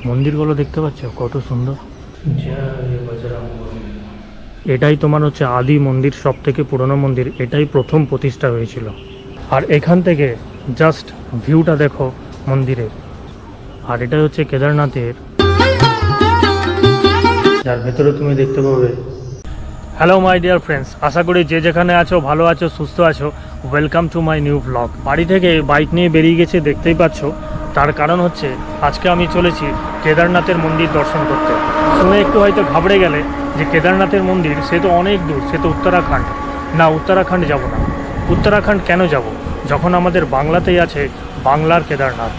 মন্দিরগুলো দেখতে পাচ্ছ কত সুন্দর। এটাই তোমার হচ্ছে আদি মন্দির, সব থেকে পুরনো মন্দির, এটাই প্রথম প্রতিষ্ঠা হয়েছিল। আর এখান থেকে জাস্ট ভিউটা দেখো মন্দিরের। আর এটা হচ্ছে কেদারনাথের, যার ভেতরে তুমি দেখতে পাবে। হ্যালো মাই ডিয়ার ফ্রেন্ডস, আশা করি যে যেখানে আছো ভালো আছো, সুস্থ আছো। Welcome to my new blog. বাড়ি থেকে বাইক নিয়ে বেরিয়ে গেছে, দেখতেই পাচ্ছ। তার কারণ হচ্ছে আজকে আমি চলেছি কেদারনাথের মন্দির দর্শন করতে। শুনে একটু হয়তো ঘাবড়ে গেলে যে কেদারনাথের মন্দির সে তো অনেক দূর, সে তো উত্তরাখণ্ড। না, উত্তরাখণ্ড যাব না। উত্তরাখণ্ড কেন যাব, যখন আমাদের বাংলাতেই আছে বাংলার কেদারনাথ।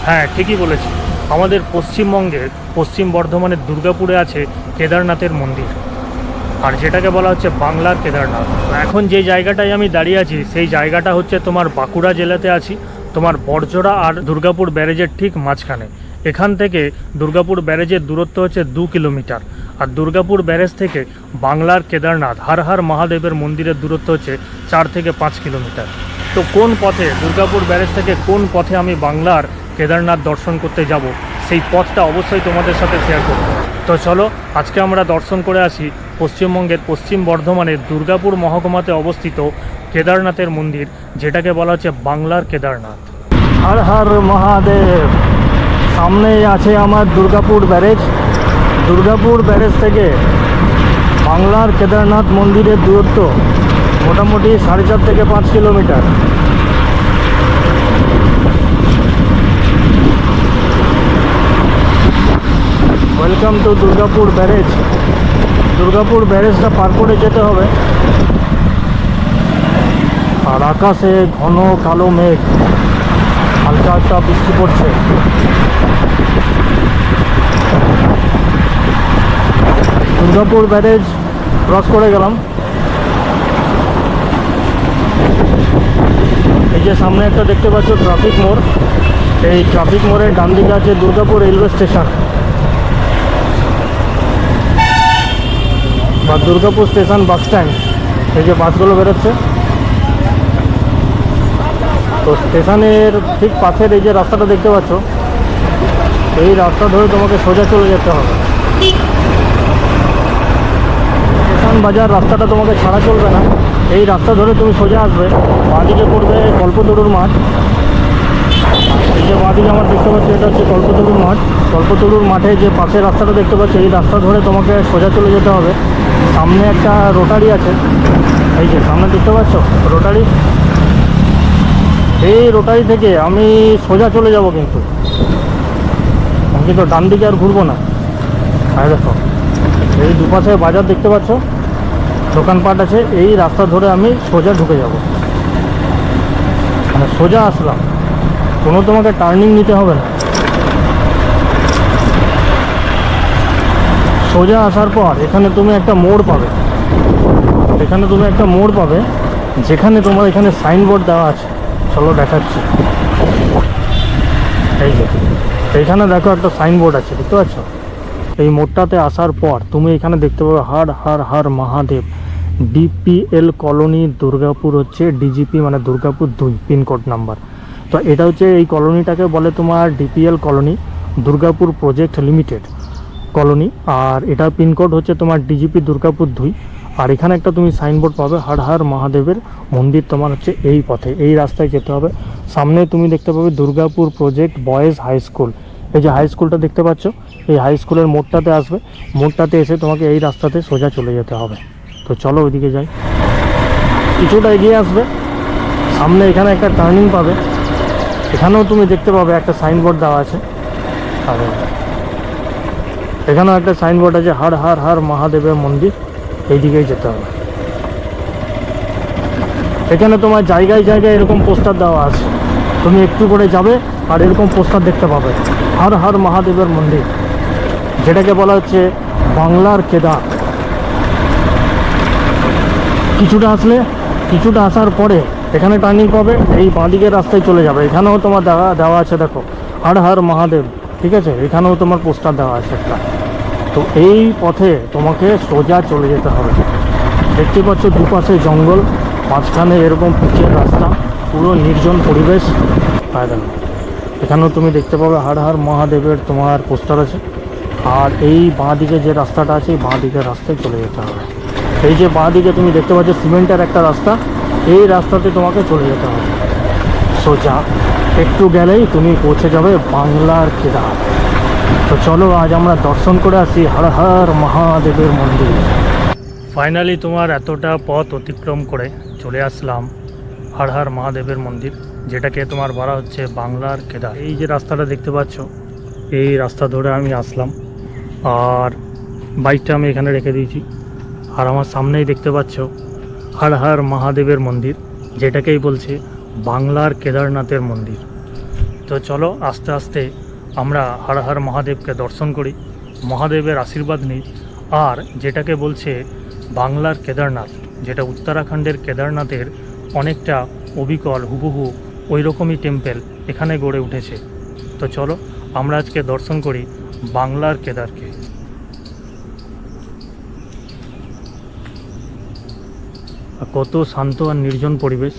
হ্যাঁ, ঠিকই বলেছি, আমাদের পশ্চিমবঙ্গের পশ্চিম বর্ধমানের দুর্গাপুরে আছে কেদারনাথের মন্দির, আর যেটাকে বলা হচ্ছে বাংলার কেদারনাথ। এখন যে জায়গাটায় আমি দাঁড়িয়ে আছি সেই জায়গাটা হচ্ছে তোমার বাঁকুড়া জেলাতে আছি, তোমার বড়জোড়া আর দুর্গাপুর ব্যারেজের ঠিক মাঝখানে। এখান থেকে দুর্গাপুর ব্যারেজের দূরত্ব হচ্ছে 2 কিলোমিটার, আর দুর্গাপুর ব্যারেজ থেকে বাংলার কেদারনাথ হর হর মহাদেবের মন্দিরের দূরত্ব হচ্ছে 4 থেকে 5 কিলোমিটার। তো কোন পথে, দুর্গাপুর ব্যারেজ থেকে কোন পথে আমি বাংলার কেদারনাথ দর্শন করতে যাব, সেই পথটা অবশ্যই তোমাদের সাথে শেয়ার করব। তো চলো আজকে আমরা দর্শন করে আসি পশ্চিমবঙ্গের পশ্চিম বর্ধমানের দুর্গাপুর মহকুমাতে অবস্থিত কেদারনাথের মন্দির, যেটাকে বলা হচ্ছে বাংলার কেদারনাথ। হর হর মহাদেব। সামনেই আছে আমার দুর্গাপুর ব্যারেজ। দুর্গাপুর ব্যারেজ থেকে বাংলার কেদারনাথ মন্দিরের দূরত্ব মোটামুটি 4.5 থেকে 5 kilometre. Welcome to Durgapur barrage. Durgapur ব্যারেজটা পার করে যেতে হবে। আর আকাশে ঘন কালো মেঘ, হালকা হালকা বৃষ্টি পড়ছে। দুর্গাপুর ব্যারেজ ক্রস করে গেলাম। এই যে সামনে একটা দেখতে পাচ্ছ ট্রাফিক মোড়, এই ট্রাফিক মোড়ের ডান দিকে আছে দুর্গাপুর রেলওয়ে স্টেশন বা দুর্গাপুর স্টেশন বাস স্ট্যান্ড। এই যে বাসগুলো বেরোচ্ছে, তো স্টেশনের ঠিক পাশের এই যে রাস্তাটা দেখতে পাচ্ছ, এই রাস্তা ধরে তোমাকে সোজা চলে যেতে হবে। স্টেশন বাজার রাস্তাটা তোমাকে ছাড়া চলবে না, এই রাস্তা ধরে তুমি সোজা আসবে। বাঁদিকে পড়বে কল্পতরুর মাঠ। এই যে বাঁদিকে আমার দেখতে পাচ্ছি, এটা হচ্ছে কল্পতরুর মাঠ। কল্পতরুর মাঠে যে পাশের রাস্তাটা দেখতে পাচ্ছ, এই রাস্তা ধরে তোমাকে সোজা চলে যেতে হবে। সামনে একটা রোটারি আছে, এই যে সামনে দেখতে পাচ্ছ রোটারি। এই রোটারি থেকে আমি সোজা চলে যাব, কিন্তু ডান দিকে আর ঘুরবো না। আর দেখো এই দুপাশে বাজার দেখতে পাচ্ছ, দোকানপাট আছে। এই রাস্তা ধরে আমি সোজা ঢুকে যাব, মানে সোজা আসলাম, কোনো তোমাকে টার্নিং নিতে হবে না। সোজা আসার পর এখানে তুমি একটা মোড় পাবে, যেখানে তোমার এখানে সাইনবোর্ড দেওয়া আছে। চলো দেখাচ্ছি। এই যে এইখানে দেখো একটা সাইনবোর্ড আছে, দেখতে পাচ্ছ? এই মোড়টাতে আসার পর তুমি এখানে দেখতে পাবে হর হর হর মহাদেব, ডিপিএল কলোনি দুর্গাপুর, হচ্ছে ডিজিপি মানে দুর্গাপুর 2 পিনকোড নাম্বার। তো এটা হচ্ছে এই কলোনিটাকে বলে তোমার DPL colony, Durgapur project limited colony. আর এটা পিনকোড হচ্ছে তোমার ডিজিপি দুর্গাপুর 2। আর এখানে একটা তুমি সাইনবোর্ড পাবে হর হর মহাদেবের মন্দির, তোমার হচ্ছে এই পথে, এই রাস্তায় যেতে হবে। সামনে তুমি দেখতে পাবে Durgapur project boys high school. এই যে হাই স্কুলটা দেখতে পাচ্ছ, এই হাই স্কুলের মোড়টাতে আসবে। মোড়টাতে এসে তোমাকে এই রাস্তাতে সোজা চলে যেতে হবে। তো চলো ওইদিকে যাই। কিছুটা এগিয়ে আসবে, সামনে এখানে একটা টার্নিং পাবে। এখানেও তুমি দেখতে পাবে একটা সাইনবোর্ড দেওয়া আছে। আর এখানেও একটা সাইনবোর্ড আছে হর হর হর মহাদেবের মন্দির, এই দিকেই যেতে হবে। এখানে তোমার জায়গায় জায়গায় এরকম পোস্টার দেওয়া আছে, তুমি একটু করে যাবে আর এরকম পোস্টার দেখতে পাবে হর হর মহাদেবের মন্দির, যেটাকে বলা হচ্ছে বাংলার কেদার। কিছুটা আসার পরে এখানে টার্নিং পাবে, এই বাঁদিকের রাস্তায় চলে যাবে। এখানেও তোমার দেওয়া আছে, দেখো হর হর মহাদেব, ঠিক আছে? এখানেও তোমার পোস্টার দেওয়া আছে একটা। তো এই পথে তোমাকে সোজা চলে যেতে হবে। দেখতে পাচ্ছ দুপাশে জঙ্গল, মাঝখানে এরকম পিচের রাস্তা, পুরো নির্জন পরিবেশ। দেখো এখানেও তুমি দেখতে পাবে হর হর মহাদেবের তোমার পোস্টার আছে। আর এই বাঁ দিকে যে রাস্তাটা আছে, এই বাঁ দিকের রাস্তায় চলে যেতে হবে। এই যে বাঁ দিকে তুমি দেখতে পাচ্ছ সিমেন্টের একটা রাস্তা, এই রাস্তাতে তোমাকে চলে যেতে হবে সোজা। একটু গেলেই তুমি পৌঁছে যাবে বাংলার কেদার। তো চলো আজ আমরা দর্শন করে আসি হর হর মহাদেবের মন্দির। ফাইনালি তোমার এতটা পথ অতিক্রম করে চলে আসলাম হর হর মহাদেবের মন্দির, যেটাকে তোমার বলা হচ্ছে বাংলার কেদার। এই যে রাস্তাটা দেখতে পাচ্ছ, এই রাস্তা ধরে আমি আসলাম, আর বাইকটা আমি এখানে রেখে দিয়েছি। আর আমার সামনেই দেখতে পাচ্ছ হর হর মহাদেবের মন্দির, যেটাকেই বলছে বাংলার কেদারনাথের মন্দির। তো চলো আস্তে আস্তে আমরা হর হর মহাদেবকে দর্শন করি, মহাদেবের আশীর্বাদ নিই। আর যেটাকে বলছে বাংলার কেদারনাথ, যেটা উত্তরাখণ্ডের কেদারনাথের অনেকটা অবিকল হুবহু ওই রকমই টেম্পেল এখানে গড়ে উঠেছে। তো চলো আমরা আজকে দর্শন করি বাংলার কেদারকে। কত শান্ত আর নির্জন পরিবেশ।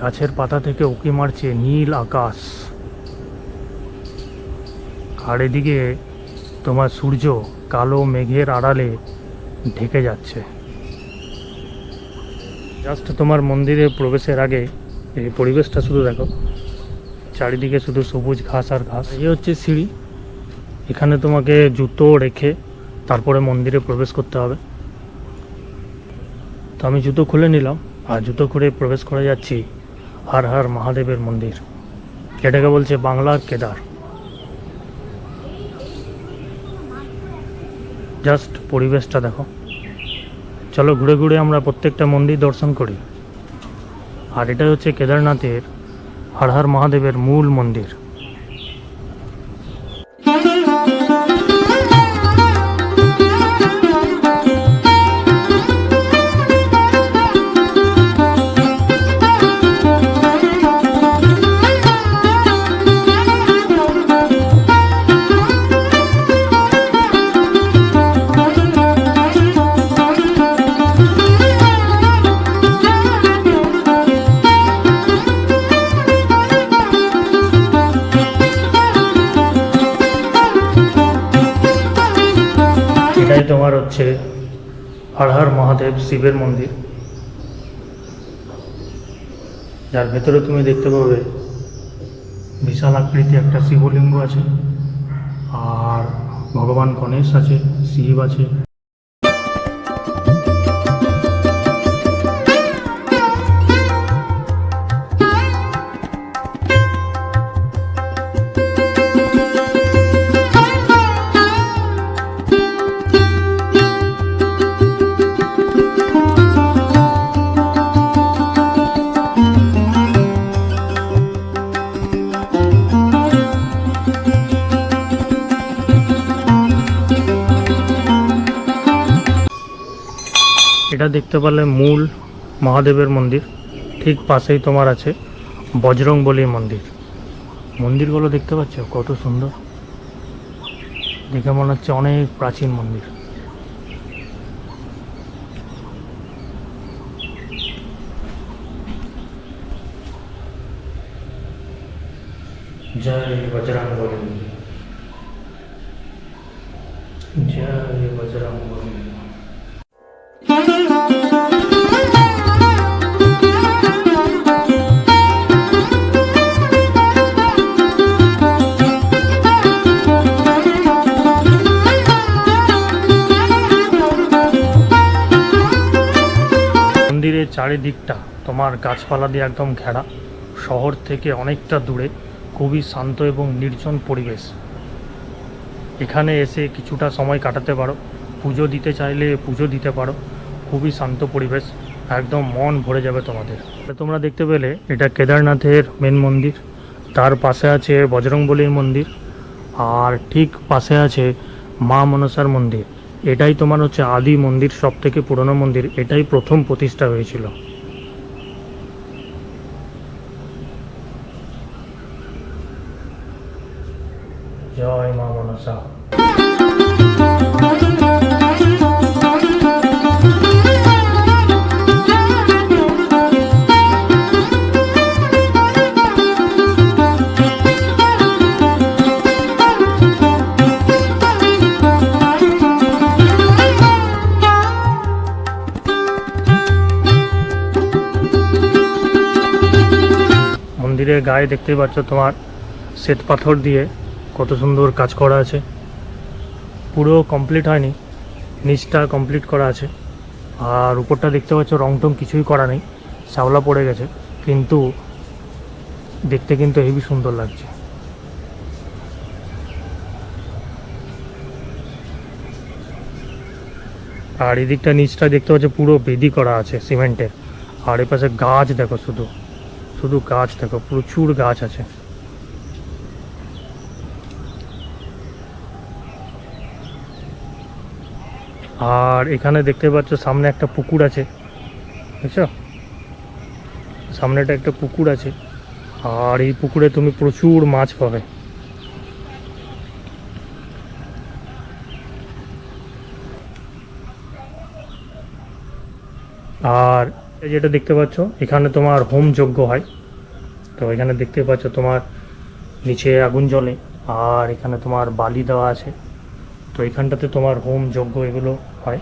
গাছের পাতা থেকে উঁকি মারছে নীল আকাশ, আর এদিকে তোমার সূর্য কালো মেঘের আড়ালে ঢেকে যাচ্ছে। জাস্ট তোমার মন্দিরে প্রবেশের আগে এই পরিবেশটা শুধু দেখো, চারিদিকে শুধু সবুজ ঘাস আর ঘাস। এই হচ্ছে সিঁড়ি, এখানে তোমাকে জুতো রেখে তারপরে মন্দিরে প্রবেশ করতে হবে। তো আমি জুতো খুলে নিলাম, আর জুতো খুলে প্রবেশ করে যাচ্ছি হর হর মহাদেবের মন্দির, যেটাকে বলছে বাংলার কেদার। জাস্ট পরিবেশটা দেখো। চলো ঘুরে ঘুরে আমরা প্রত্যেকটা মন্দির দর্শন করি। আর এটা হচ্ছে কেদারনাথের হর হর মহাদেবের মূল মন্দির। এটাই তোমার হচ্ছে হর হর মহাদেব শিবের মন্দির, যার ভেতরে তুমি দেখতে পাবে বিশাল আকৃতি একটা শিবলিঙ্গ আছে, আর ভগবান গণেশ আছে, শিব আছে। এটা দেখতে পারলে মূল মহাদেবের মন্দির, ঠিক পাশেই তোমার আছে বজরংবলী মন্দির। মন্দিরগুলো দেখতে পাচ্ছ কত সুন্দর, দেখে মনে হচ্ছে অনেক প্রাচীন মন্দির। জয় বজরংবলী, জয় বজরংবলী। মন্দিরের চারিদিকটা তোমার গাছপালা দিয়ে একদম ঘেরা, শহর থেকে অনেকটা দূরে, খুবই শান্ত এবং নির্জন পরিবেশ। এখানে এসে কিছুটা সময় কাটাতে পারো, পুজো দিতে চাইলে পুজো দিতে পারো। খুবই শান্ত পরিবেশ, একদম মন ভরে যাবে তোমাদের। তোমরা দেখতে পেলে এটা কেদারনাথের মেন মন্দির, তার পাশে আছে বজরংবলীর মন্দির, আর ঠিক পাশে আছে মা মনসার মন্দির। এটাই তোমার হচ্ছে আদি মন্দির, সব থেকে পুরনো মন্দির, এটাই প্রথম প্রতিষ্ঠা হয়েছিল। জয় মা মনসা। মন্দিরের গায়ে দেখতেই পাচ্ছ তোমার শ্বেত পাথর দিয়ে কত সুন্দর কাজ করা আছে। পুরো কমপ্লিট হয়নি, নিচটা কমপ্লিট করা আছে। আর উপরটা দেখতে পাচ্ছ রং টং কিছুই করা নেই, শ্যাওলা পড়ে গেছে, কিন্তু দেখতে কিন্তু হেবি সুন্দর লাগছে। আর এদিকটা নিচটা দেখতে পাচ্ছ পুরো বেদি করা আছে সিমেন্টের। আর এ পাশে গাছ দেখো, শুধু শুধু গাছ দেখো, প্রচুর গাছ আছে। আর এখানে দেখতে পাচ্ছ সামনে একটা পুকুর আছে, বুঝছো, সামনেটা একটা পুকুর আছে। আর এই পুকুরে তুমি প্রচুর মাছ পাবে। আর যেটা দেখতে পাচ্ছ এখানে তোমার হোম যজ্ঞ হয়। তো এখানে দেখতে পাচ্ছ তোমার নিচে আগুন জ্বলে, আর এখানে তোমার বালি দেওয়া আছে। তো এখানটাতে তোমার হোম যজ্ঞ এগুলো হয়।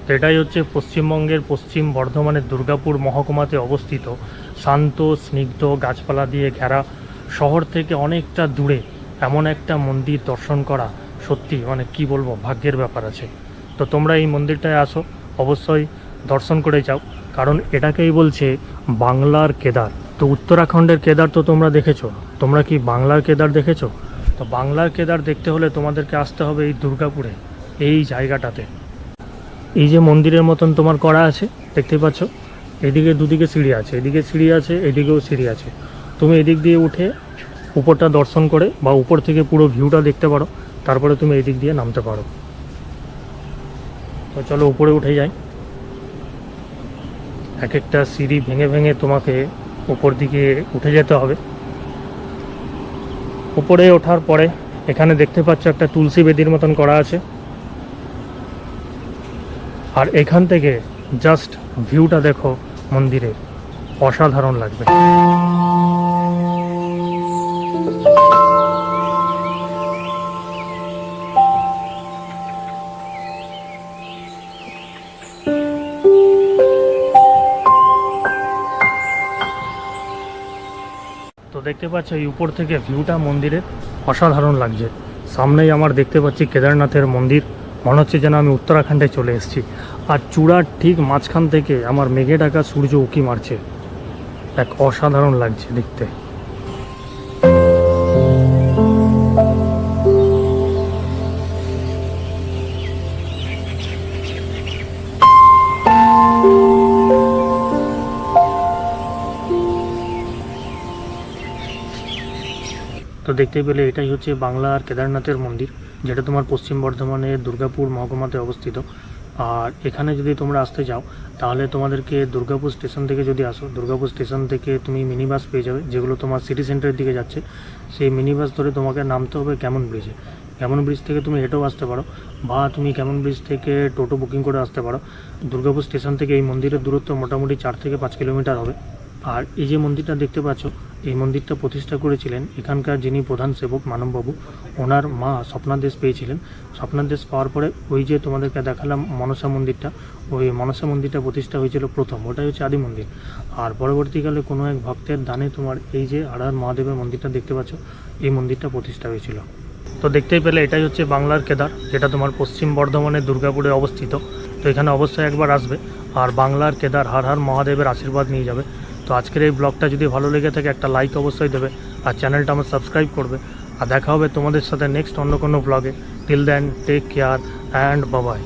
তো এটাই হচ্ছে পশ্চিমবঙ্গের পশ্চিম বর্ধমানের দুর্গাপুর মহকুমাতে অবস্থিত শান্ত স্নিগ্ধ গাছপালা দিয়ে ঘেরা শহর থেকে অনেকটা দূরে এমন একটা মন্দির দর্শন করা সত্যি মানে কি বলবো, ভাগ্যের ব্যাপার আছে। তো তোমরা এই মন্দিরটায় আসো, অবশ্যই দর্শন করে যাও, কারণ এটাকেই বলছে বাংলার কেদার। তো উত্তরাখণ্ডের কেদার তো তোমরা দেখেছো, তোমরা কি বাংলার কেদার দেখেছো? তো বাংলার কেদার দেখতে হলে তোমাদেরকে আসতে হবে এই দুর্গাপুরে, এই জায়গাটাতে। এই যে মন্দিরের মতন তোমার করা আছে দেখতে পাচ্ছ, এদিকে দুদিকে সিঁড়ি আছে, এদিকে সিঁড়ি আছে, এদিকেও সিঁড়ি আছে। তুমি এদিক দিয়ে উঠে উপরটা দর্শন করে বা উপর থেকে পুরো ভিউটা দেখতে পারো, তারপরে তুমি এদিক দিয়ে নামতে পারো। তো চলো উপরে উঠে যাই। এক একটা সিঁড়ি ভেঙে ভেঙে তোমাকে উপর দিকে উঠে যেতে হবে। উপরে ওঠার পরে এখানে দেখতে পাচ্ছ একটা তুলসী বেদির মতন করা আছে। আর এখান থেকে জাস্ট ভিউটা দেখো মন্দিরের, অসাধারণ লাগবে। তো দেখতে পাচ্ছ এই উপর থেকে ভিউটা মন্দিরের অসাধারণ লাগছে। সামনেই আমার দেখতে পাচ্ছি কেদারনাথের মন্দির, মনে হচ্ছে যেন আমি উত্তরাখণ্ডে চলে এসেছি। আর চূড়ার ঠিক মাঝখান থেকে আমার মেঘে ঢাকা সূর্য উঁকি মারছে, এক অসাধারণ লাগছে দেখতে। তো দেখতে পেলে এটাই হচ্ছে বাংলার কেদারনাথের মন্দির, যেটা তোমার পশ্চিম বর্ধমানের দুর্গাপুর মহকুমাতে অবস্থিত। আর এখানে যদি তোমরা আসতে চাও তাহলে তোমাদেরকে দুর্গাপুর স্টেশন থেকে যদি আসো, দুর্গাপুর স্টেশন থেকে তুমি মিনি বাস পেয়ে যাবে, যেগুলো তোমার সিটি সেন্টারের দিকে যাচ্ছে। সেই মিনি বাস ধরে তোমাকে নামতে হবে ক্যামন ব্রিজে। ক্যামন ব্রিজ থেকে তুমি হেঁটেও আসতে পারো, বা তুমি ক্যামন ব্রিজ থেকে টোটো বুকিং করে আসতে পারো। দুর্গাপুর স্টেশন থেকে এই মন্দিরের দূরত্ব মোটামুটি 4 থেকে 5 কিলোমিটার হবে। আর এই যে মন্দিরটা দেখতে পাচ্ছ, এই মন্দিরটা প্রতিষ্ঠা করেছিলেন এখানকার যিনি প্রধান সেবক মানববাবু। ওনার মা স্বপ্নাদেশ পেয়েছিলেন। স্বপ্নাদেশ পাওয়ার পরে ওই যে তোমাদেরকে দেখালাম মনসা মন্দিরটা, ওই মনসা মন্দিরটা প্রতিষ্ঠা হয়েছিল প্রথম, ওটাই হচ্ছে আদি মন্দির। আর পরবর্তীকালে কোনো এক ভক্তের দানে তোমার এই যে আড়ার মহাদেবের মন্দিরটা দেখতে পাচ্ছ, এই মন্দিরটা প্রতিষ্ঠা হয়েছিল। তো দেখতেই পেলে এটাই হচ্ছে বাংলার কেদার, যেটা তোমার পশ্চিম বর্ধমানের দুর্গাপুরে অবস্থিত। তো এখানে অবশ্যই একবার আসবে আর বাংলার কেদার হর হর মহাদেবের আশীর্বাদ নিয়ে যাবে। তো আজকের এই ব্লগটা যদি ভালো লেগে থাকে একটা লাইক অবশ্যই দেবে, আর চ্যানেলটা আমার সাবস্ক্রাইব করবে। আর দেখা হবে তোমাদের সাথে নেক্সট অন্য কোনো ব্লগে। Till then take care and bye by.